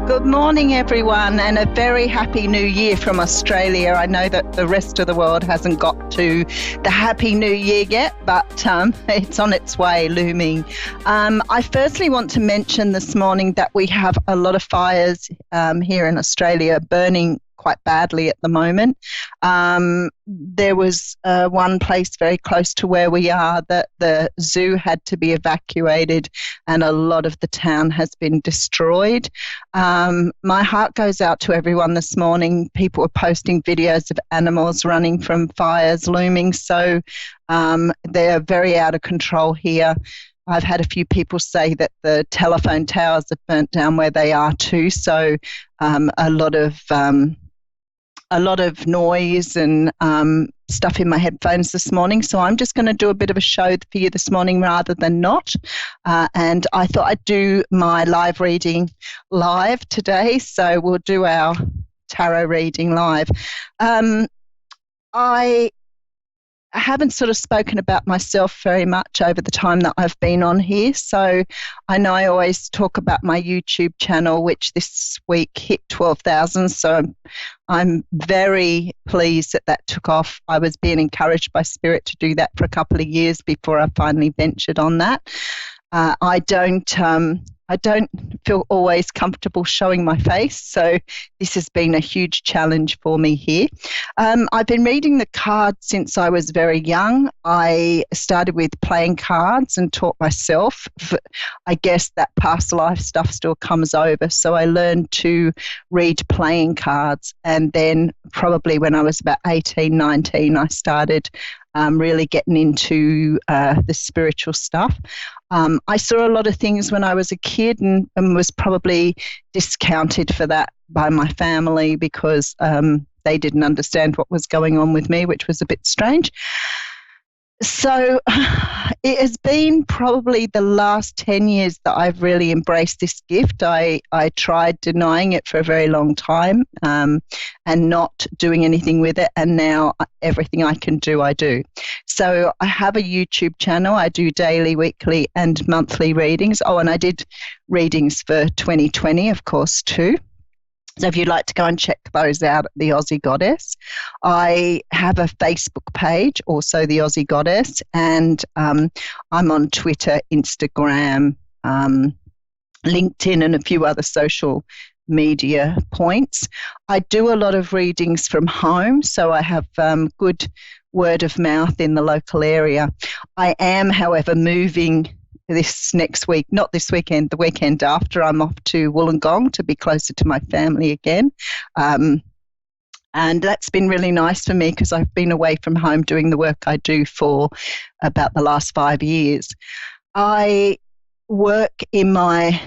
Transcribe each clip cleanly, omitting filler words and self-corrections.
Good morning, everyone, and a very happy new year from Australia. I know that the rest of the world hasn't got to the happy new year yet, but it's on its way, looming. I firstly want to mention this morning that we have a lot of fires here in Australia burning quite badly at the moment. There was one place very close to where we are that the zoo had to be evacuated and a lot of the town has been destroyed. My heart goes out to everyone this morning. People are posting videos of animals running from fires looming, so they're very out of control here. I've had a few people say that the telephone towers have burnt down where they are too, so a lot of noise and stuff in my headphones this morning. So I'm just going to do a bit of a show for you this morning rather than not. And I thought I'd do my live reading live today. So we'll do our tarot reading live. I haven't sort of spoken about myself very much over the time that I've been on here. So I know I always talk about my YouTube channel, which this week hit 12,000. So I'm very pleased that that took off. I was being encouraged by Spirit to do that for a couple of years before I finally ventured on that. I don't feel always comfortable showing my face, so this has been a huge challenge for me here. I've been reading the cards since I was very young. I started with playing cards and taught myself. I guess that past life stuff still comes over, so I learned to read playing cards, and then probably when I was about 18, 19, I started really getting into the spiritual stuff. I saw a lot of things when I was a kid and was probably discounted for that by my family because they didn't understand what was going on with me, which was a bit strange. So it has been probably the last 10 years that I've really embraced this gift. I tried denying it for a very long time and not doing anything with it, and now everything I can do, I do. So I have a YouTube channel. I do daily, weekly and monthly readings. Oh, and I did readings for 2020, of course, too. So if you'd like to go and check those out at the Aussie Goddess. I have a Facebook page, also the Aussie Goddess, and I'm on Twitter, Instagram, LinkedIn and a few other social media points. I do a lot of readings from home, so I have good word of mouth in the local area. I am, however, moving this next week, not this weekend, the weekend after. I'm off to Wollongong to be closer to my family again. And that's been really nice for me because I've been away from home doing the work I do for about the last 5 years. I work in my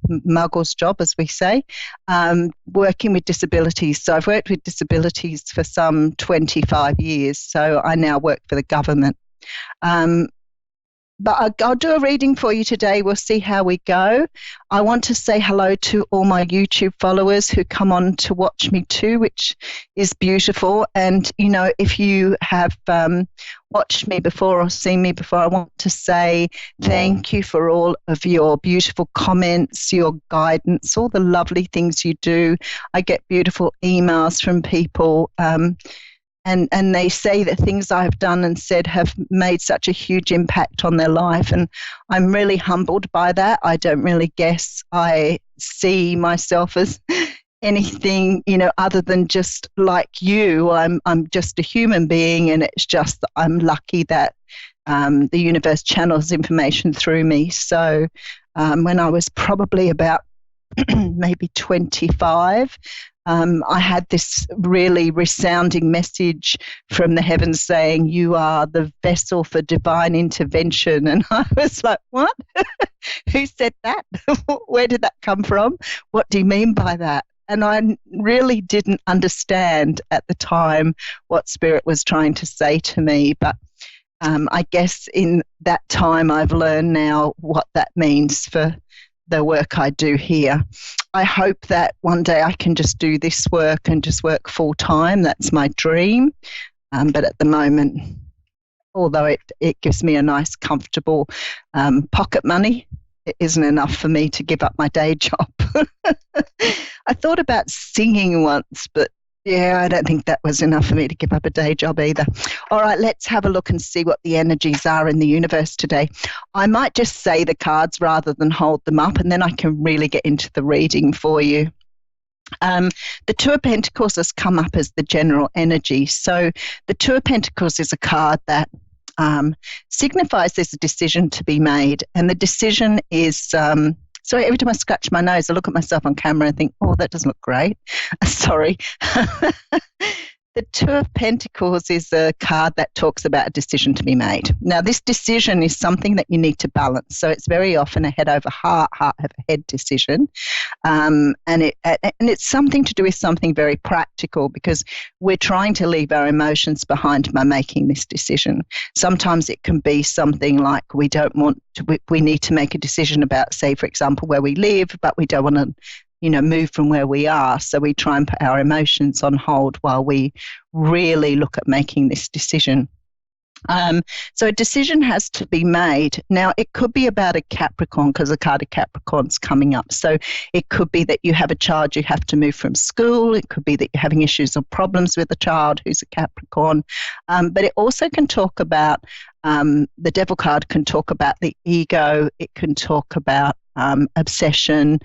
muggles job, as we say, working with disabilities. So I've worked with disabilities for some 25 years. So I now work for the government. But I'll do a reading for you today. We'll see how we go. I want to say hello to all my YouTube followers who come on to watch me too, which is beautiful. And, you know, if you have watched me before or seen me before, I want to say thank you for all of your beautiful comments, your guidance, all the lovely things you do. I get beautiful emails from people and they say that things I've done and said have made such a huge impact on their life. And I'm really humbled by that. I don't really guess I see myself as anything, you know, other than just like you. I'm just a human being, and it's just that I'm lucky that the universe channels information through me. So when I was probably about maybe 25, I had this really resounding message from the heavens saying, you are the vessel for divine intervention. And I was like, what? Who said that? Where did that come from? What do you mean by that? And I really didn't understand at the time what Spirit was trying to say to me. But I guess in that time I've learned now what that means for the work I do here. I hope that one day I can just do this work and just work full time. That's my dream. But at the moment, although it gives me a nice, comfortable pocket money, it isn't enough for me to give up my day job. I thought about singing once, but yeah, I don't think that was enough for me to give up a day job either. All right, let's have a look and see what the energies are in the universe today. I might just say the cards rather than hold them up, and then I can really get into the reading for you. The Two of Pentacles has come up as the general energy. So the Two of Pentacles is a card that signifies there's a decision to be made. And the decision is, sorry, every time I scratch my nose, I look at myself on camera and think, oh, that doesn't look great. Sorry. The Two of Pentacles is a card that talks about a decision to be made. Now, this decision is something that you need to balance. So it's very often a head over heart, heart over head decision. And it's something to do with something very practical, because we're trying to leave our emotions behind by making this decision. Sometimes it can be something like we need to make a decision about, say, for example, where we live, but we don't want to move from where we are. So we try and put our emotions on hold while we really look at making this decision. So a decision has to be made. Now, it could be about a Capricorn, because the card of Capricorn's coming up. So it could be that you have a child you have to move from school. It could be that you're having issues or problems with a child who's a Capricorn. But it also can talk about, the Devil card can talk about the ego. It can talk about obsession,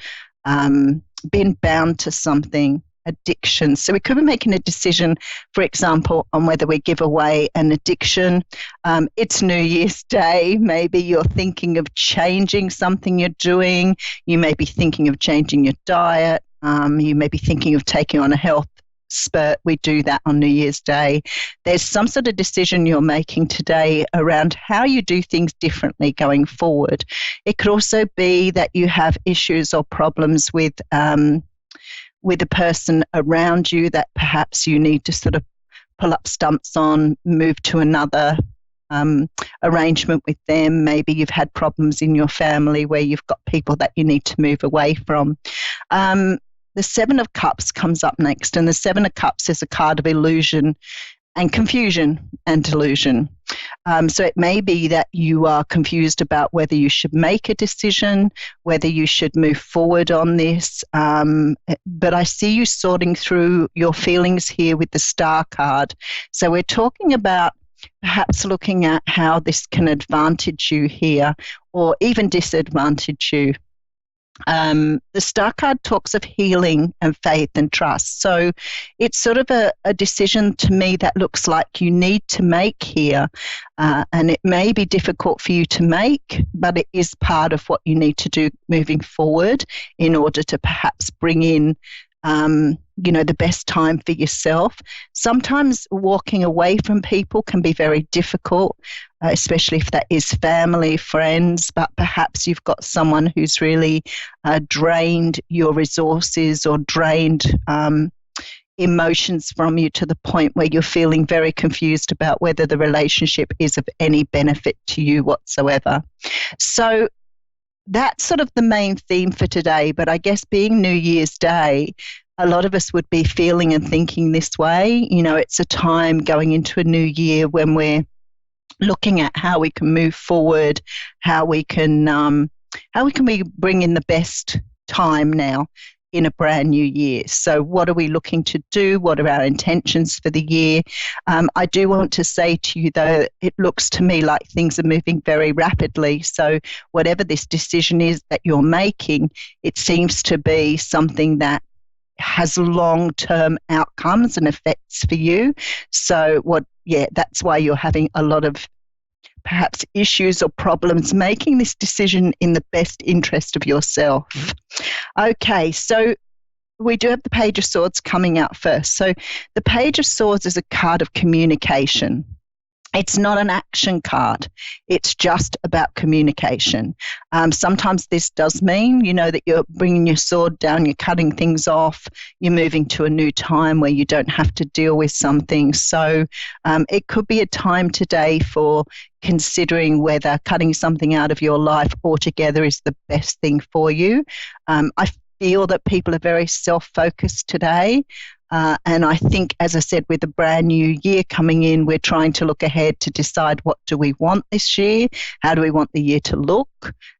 being bound to something, addiction. So we could be making a decision, for example, on whether we give away an addiction. It's New Year's Day. Maybe you're thinking of changing something you're doing. You may be thinking of changing your diet. You may be thinking of taking on a health spurt. We do that on New Year's Day. There's some sort of decision you're making today around how you do things differently going forward. It could also be that you have issues or problems with a person around you that perhaps you need to sort of pull up stumps on, move to another arrangement with them. Maybe you've had problems in your family where you've got people that you need to move away from. The Seven of Cups comes up next, and the Seven of Cups is a card of illusion and confusion and delusion. So it may be that you are confused about whether you should make a decision, whether you should move forward on this. But I see you sorting through your feelings here with the Star card. So we're talking about perhaps looking at how this can advantage you here or even disadvantage you. The Star card talks of healing and faith and trust. So it's sort of a decision to me that looks like you need to make here. And it may be difficult for you to make, but it is part of what you need to do moving forward in order to perhaps bring in the best time for yourself. Sometimes walking away from people can be very difficult, especially if that is family, friends, but perhaps you've got someone who's really drained your resources or drained emotions from you to the point where you're feeling very confused about whether the relationship is of any benefit to you whatsoever. So that's sort of the main theme for today, but I guess being New Year's Day, a lot of us would be feeling and thinking this way. It's a time going into a new year when we're looking at how we can move forward, how we can we bring in the best time now in a brand new year. So what are we looking to do? What are our intentions for the year? I do want to say to you, though, it looks to me like things are moving very rapidly. So whatever this decision is that you're making, it seems to be something that has long-term outcomes and effects for you. So that's why you're having a lot of perhaps issues or problems making this decision in the best interest of yourself. Okay, so we do have the Page of Swords coming out first. So the Page of Swords is a card of communication. It's not an action card. It's just about communication. Sometimes this does mean, that you're bringing your sword down, you're cutting things off, you're moving to a new time where you don't have to deal with something. So it could be a time today for considering whether cutting something out of your life altogether is the best thing for you. I feel that people are very self-focused today. And I think, as I said, with a brand new year coming in, we're trying to look ahead to decide what do we want this year, how do we want the year to look,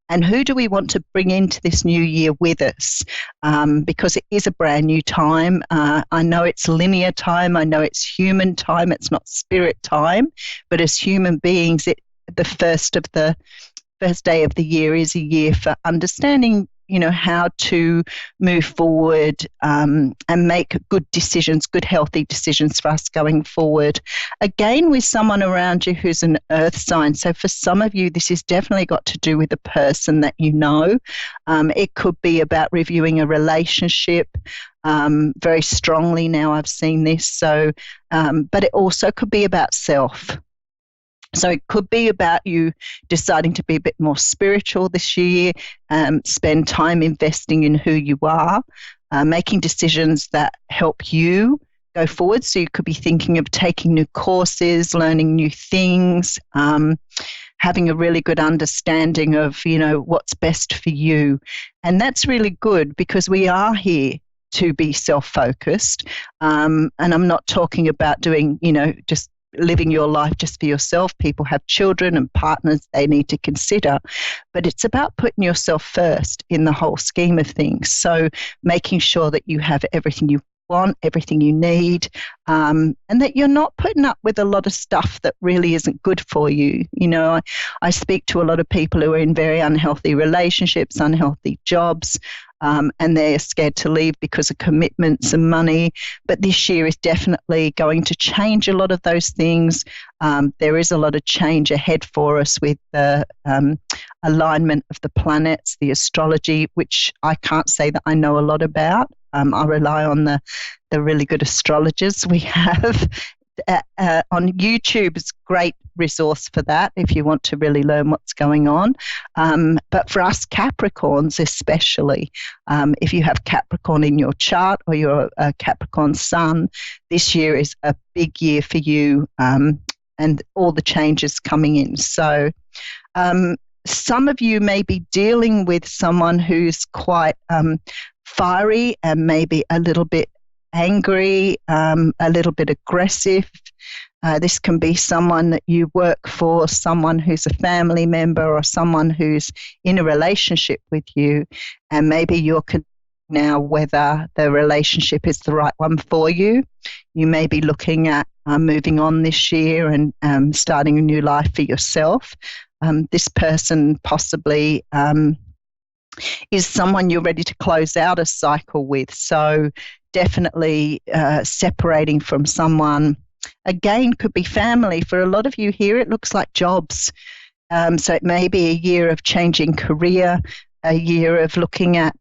and who do we want to bring into this new year with us, because it is a brand new time. I know it's linear time. I know it's human time. It's not spirit time. But as human beings, the first day of the year is a year for understanding, how to move forward, and make good decisions, good healthy decisions for us going forward. Again, with someone around you who's an earth sign. So for some of you, this has definitely got to do with the person that you know. It could be about reviewing a relationship. Very strongly now I've seen this. So, but it also could be about self. So it could be about you deciding to be a bit more spiritual this year, spend time investing in who you are, making decisions that help you go forward. So you could be thinking of taking new courses, learning new things, having a really good understanding of, what's best for you. And that's really good because we are here to be self-focused. And I'm not talking about doing, just living your life just for yourself. People have children and partners they need to consider, but it's about putting yourself first in the whole scheme of things. So making sure that you have everything you want, everything you need, and that you're not putting up with a lot of stuff that really isn't good for you. I speak to a lot of people who are in very unhealthy relationships, unhealthy jobs, and they're scared to leave because of commitments and money. But this year is definitely going to change a lot of those things. There is a lot of change ahead for us with the alignment of the planets, the astrology, which I can't say that I know a lot about. I rely on the really good astrologers we have. On YouTube is a great resource for that if you want to really learn what's going on. But for us Capricorns especially, if you have Capricorn in your chart or you're a Capricorn sun, this year is a big year for you, and all the changes coming in. So some of you may be dealing with someone who's quite fiery and maybe a little bit angry, a little bit aggressive. This can be someone that you work for, someone who's a family member, or someone who's in a relationship with you, and maybe you're now whether the relationship is the right one for you. You may be looking at moving on this year and starting a new life for yourself. This person possibly is someone you're ready to close out a cycle with. So definitely separating from someone. Again, could be family. For a lot of you here, it looks like jobs. So it may be a year of changing career, a year of looking at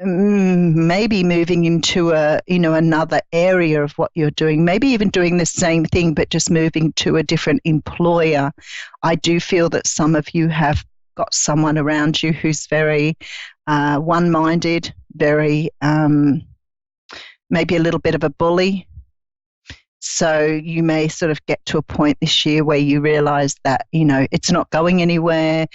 maybe moving into another area of what you're doing, maybe even doing the same thing, but just moving to a different employer. I do feel that some of you have got someone around you who's very one-minded, very maybe a little bit of a bully. So you may sort of get to a point this year where you realize that, it's not going anywhere,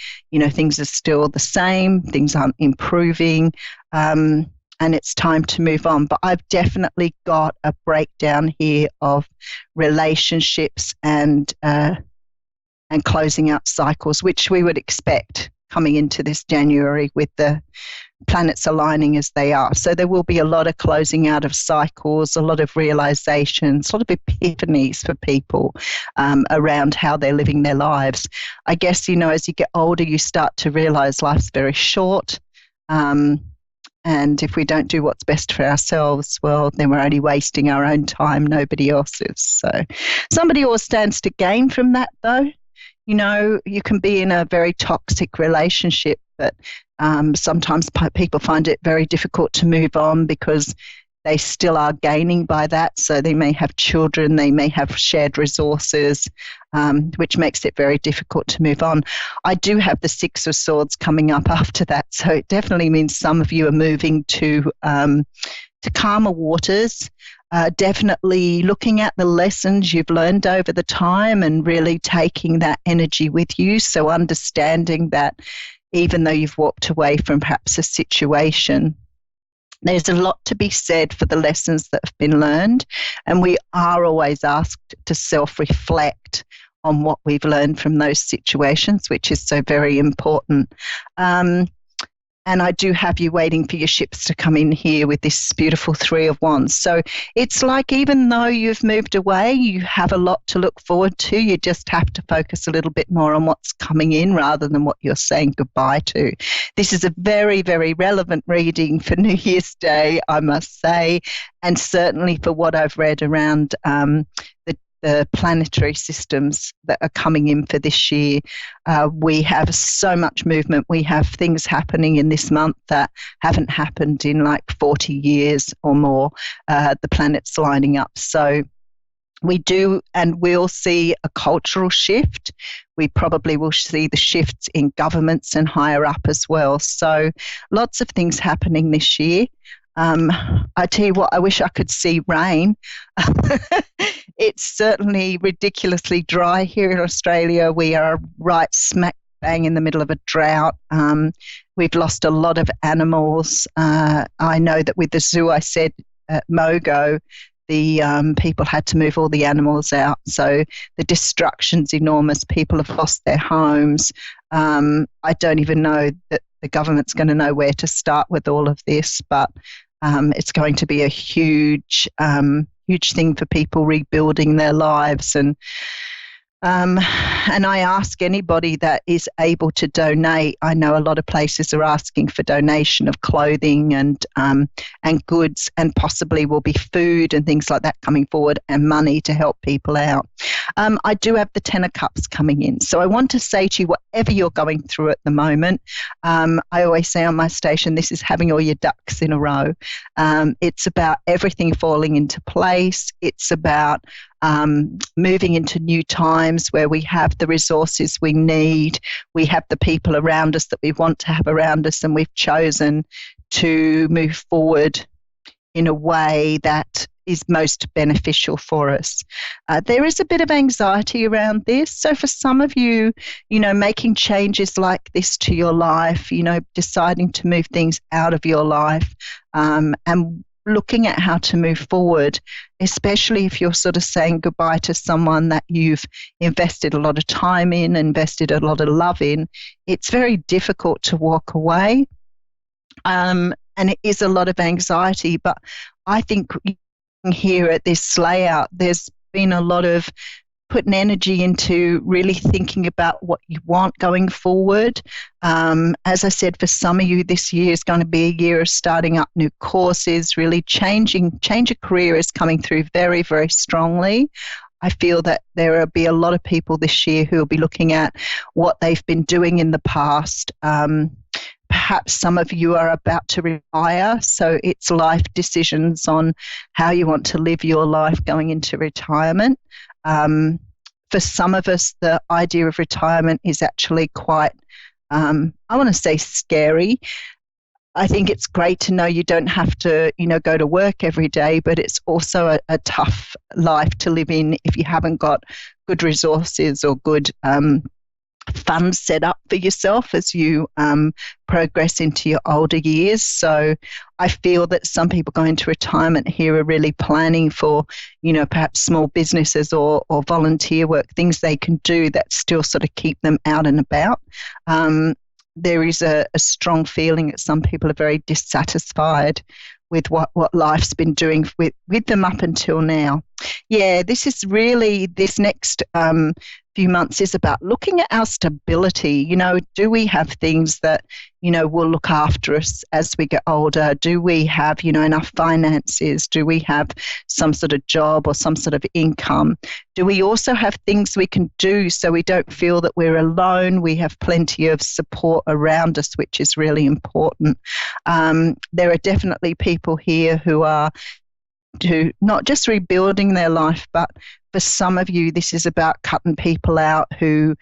things are still the same, things aren't improving, and it's time to move on. But I've definitely got a breakdown here of relationships and closing out cycles, which we would expect coming into this January with the planets aligning as they are. So there will be a lot of closing out of cycles, a lot of realizations, a lot of epiphanies for people around how they're living their lives. I guess, as you get older, you start to realize life's very short. And if we don't do what's best for ourselves, well, then we're only wasting our own time, nobody else's. So somebody always stands to gain from that, though. You can be in a very toxic relationship, but sometimes people find it very difficult to move on because they still are gaining by that. So they may have children, they may have shared resources, which makes it very difficult to move on. I do have the Six of Swords coming up after that. So it definitely means some of you are moving to calmer waters. Definitely looking at the lessons you've learned over the time and really taking that energy with you. So understanding that even though you've walked away from perhaps a situation, There's a lot to be said for the lessons that have been learned, and we are always asked to self-reflect on what we've learned from those situations, which is so very important. Um, and I do have you waiting for your ships to come in here with this beautiful Three of Wands. So it's like, even though you've moved away, you have a lot to look forward to. You just have to focus a little bit more on what's coming in rather than what you're saying goodbye to. This is a very, very relevant reading for New Year's Day, I must say, and certainly for what I've read around the planetary systems that are coming in for this year. We have so much movement. We have things happening in this month that haven't happened in like 40 years or more. The planets lining up. So we do, and we'll see a cultural shift. We probably will see the shifts in governments and higher up as well. So lots of things happening this year. I tell you what, I wish I could see rain. It's certainly ridiculously dry here in Australia. We are right smack bang in the middle of a drought. We've lost a lot of animals. I know that with the zoo I said at Mogo, the people had to move all the animals out. So the destruction's enormous. People have lost their homes. I don't even know that the government's going to know where to start with all of this, but it's going to be a huge thing for people rebuilding their lives. And I ask anybody that is able to donate. I know a lot of places are asking for donation of clothing and goods, and possibly will be food and things like that coming forward, and money to help people out. I do have the Ten of Cups coming in. So I want to say to you, whatever you're going through at the moment, I always say on my station, this is having all your ducks in a row. It's about everything falling into place. It's about moving into new times where we have the resources we need, we have the people around us that we want to have around us, and we've chosen to move forward in a way that is most beneficial for us. There is a bit of anxiety around this. So for some of you, making changes like this to your life, deciding to move things out of your life, and looking at how to move forward, especially if you're sort of saying goodbye to someone that you've invested a lot of time in, invested a lot of love in, it's very difficult to walk away. And it is a lot of anxiety, but I think here at this layout, there's been a lot of putting energy into really thinking about what you want going forward. As I said, for some of you, this year is going to be a year of starting up new courses, really change of career is coming through very, very strongly. I feel that there will be a lot of people this year who will be looking at what they've been doing in the past. Perhaps some of you are about to retire, so it's life decisions on how you want to live your life going into retirement. For some of us, the idea of retirement is actually quite, I want to say, scary. I think it's great to know you don't have to, go to work every day, but it's also a tough life to live in if you haven't got good resources or good funds set up for yourself as you progress into your older years. So I feel that some people going to retirement here are really planning for, perhaps small businesses or volunteer work, things they can do that still sort of keep them out and about. There is a strong feeling that some people are very dissatisfied with what life's been doing with them up until now. Yeah, this next few months is about looking at our stability. Do we have things that, will look after us as we get older? Do we have, enough finances? Do we have some sort of job or some sort of income? Do we also have things we can do so we don't feel that we're alone? We have plenty of support around us, which is really important. There are definitely people here who are not just rebuilding their life, but for some of you, this is about cutting people out who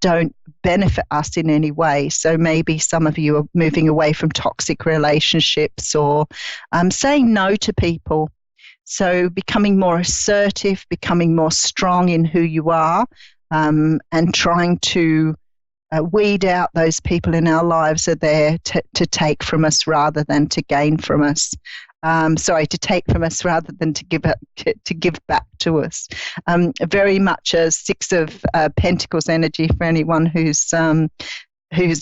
don't benefit us in any way. So maybe some of you are moving away from toxic relationships or saying no to people. So becoming more assertive, becoming more strong in who you are, and trying to weed out those people in our lives are there to take from us rather than to gain from us. To take from us rather than to give back to us. Very much a Six of Pentacles energy for anyone who's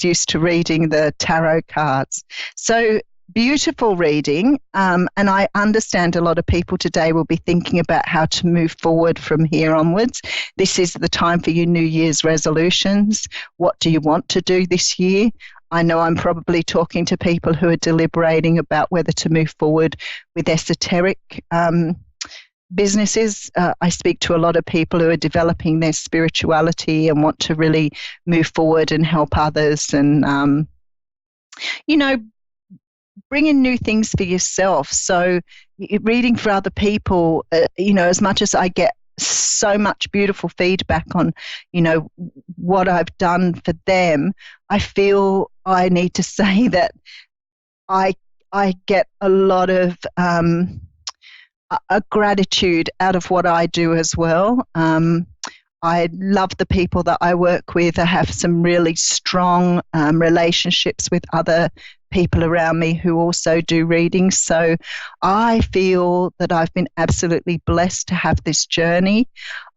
used to reading the tarot cards. So beautiful reading, and I understand a lot of people today will be thinking about how to move forward from here onwards. This is the time for your New Year's resolutions. What do you want to do this year? I know I'm probably talking to people who are deliberating about whether to move forward with esoteric businesses. I speak to a lot of people who are developing their spirituality and want to really move forward and help others and, bring in new things for yourself. So reading for other people, as much as I get so much beautiful feedback on, what I've done for them, I feel I need to say that I get a lot of a gratitude out of what I do as well. I love the people that I work with. I have some really strong relationships with other people around me who also do readings. So I feel that I've been absolutely blessed to have this journey.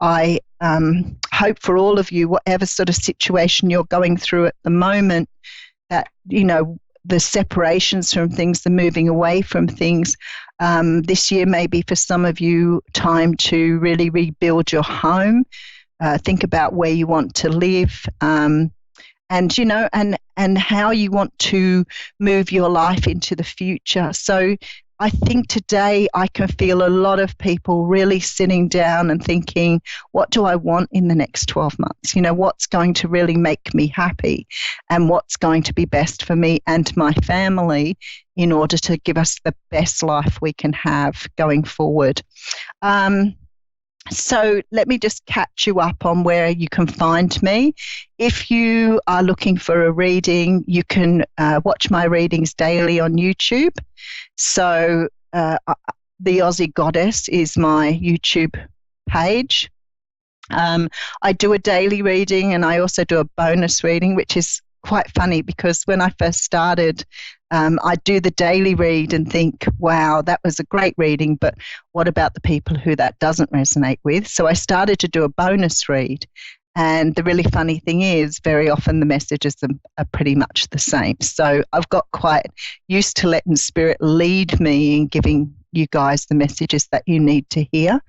I hope for all of you, whatever sort of situation you're going through at the moment, that, the separations from things, the moving away from things, this year may be for some of you time to really rebuild your home. Think about where you want to live, and how you want to move your life into the future. So I think today I can feel a lot of people really sitting down and thinking, what do I want in the next 12 months? What's going to really make me happy and what's going to be best for me and my family in order to give us the best life we can have going forward. So let me just catch you up on where you can find me. If you are looking for a reading, you can watch my readings daily on YouTube. So the Aussie Goddess is my YouTube page. I do a daily reading and I also do a bonus reading, which is quite funny because when I first started, I do the daily read and think, wow, that was a great reading, but what about the people who that doesn't resonate with? So I started to do a bonus read. And the really funny thing is, very often the messages are pretty much the same. So I've got quite used to letting Spirit lead me in giving you guys the messages that you need to hear.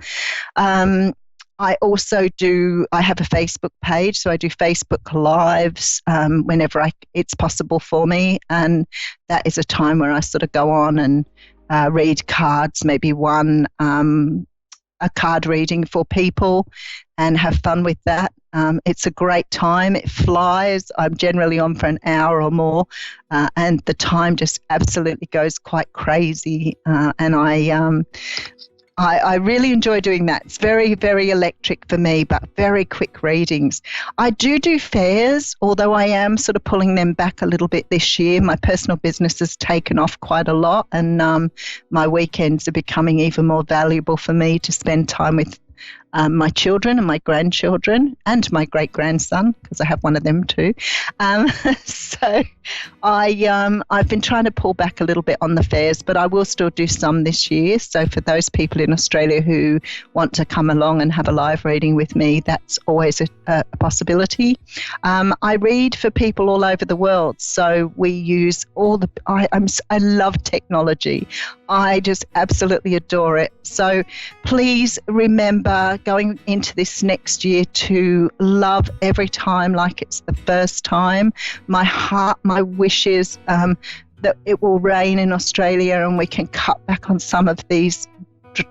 I also I have a Facebook page, so I do Facebook Lives whenever it's possible for me. And that is a time where I sort of go on and read cards, maybe a card reading for people and have fun with that. It's a great time. It flies. I'm generally on for an hour or more, and the time just absolutely goes quite crazy. And I really enjoy doing that. It's very, very electric for me, but very quick readings. I do fairs, although I am sort of pulling them back a little bit this year. My personal business has taken off quite a lot, and my weekends are becoming even more valuable for me to spend time with my children and my grandchildren and my great-grandson, because I have one of them too. So I've been trying to pull back a little bit on the fairs, but I will still do some this year. So for those people in Australia who want to come along and have a live reading with me, that's always a possibility. I read for people all over the world. So we use I love technology. I just absolutely adore it. So please remember going into this next year to love every time like it's the first time. My heart, my wish is that it will rain in Australia and we can cut back on some of these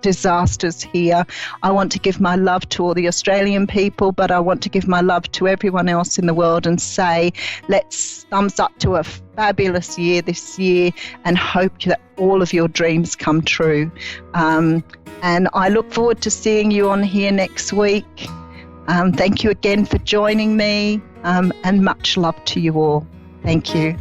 disasters here. I want to give my love to all the Australian people, but I want to give my love to everyone else in the world and say, let's thumbs up to a fabulous year this year and hope that all of your dreams come true. And I look forward to seeing you on here next week. Thank you again for joining me, and much love to you all. Thank you.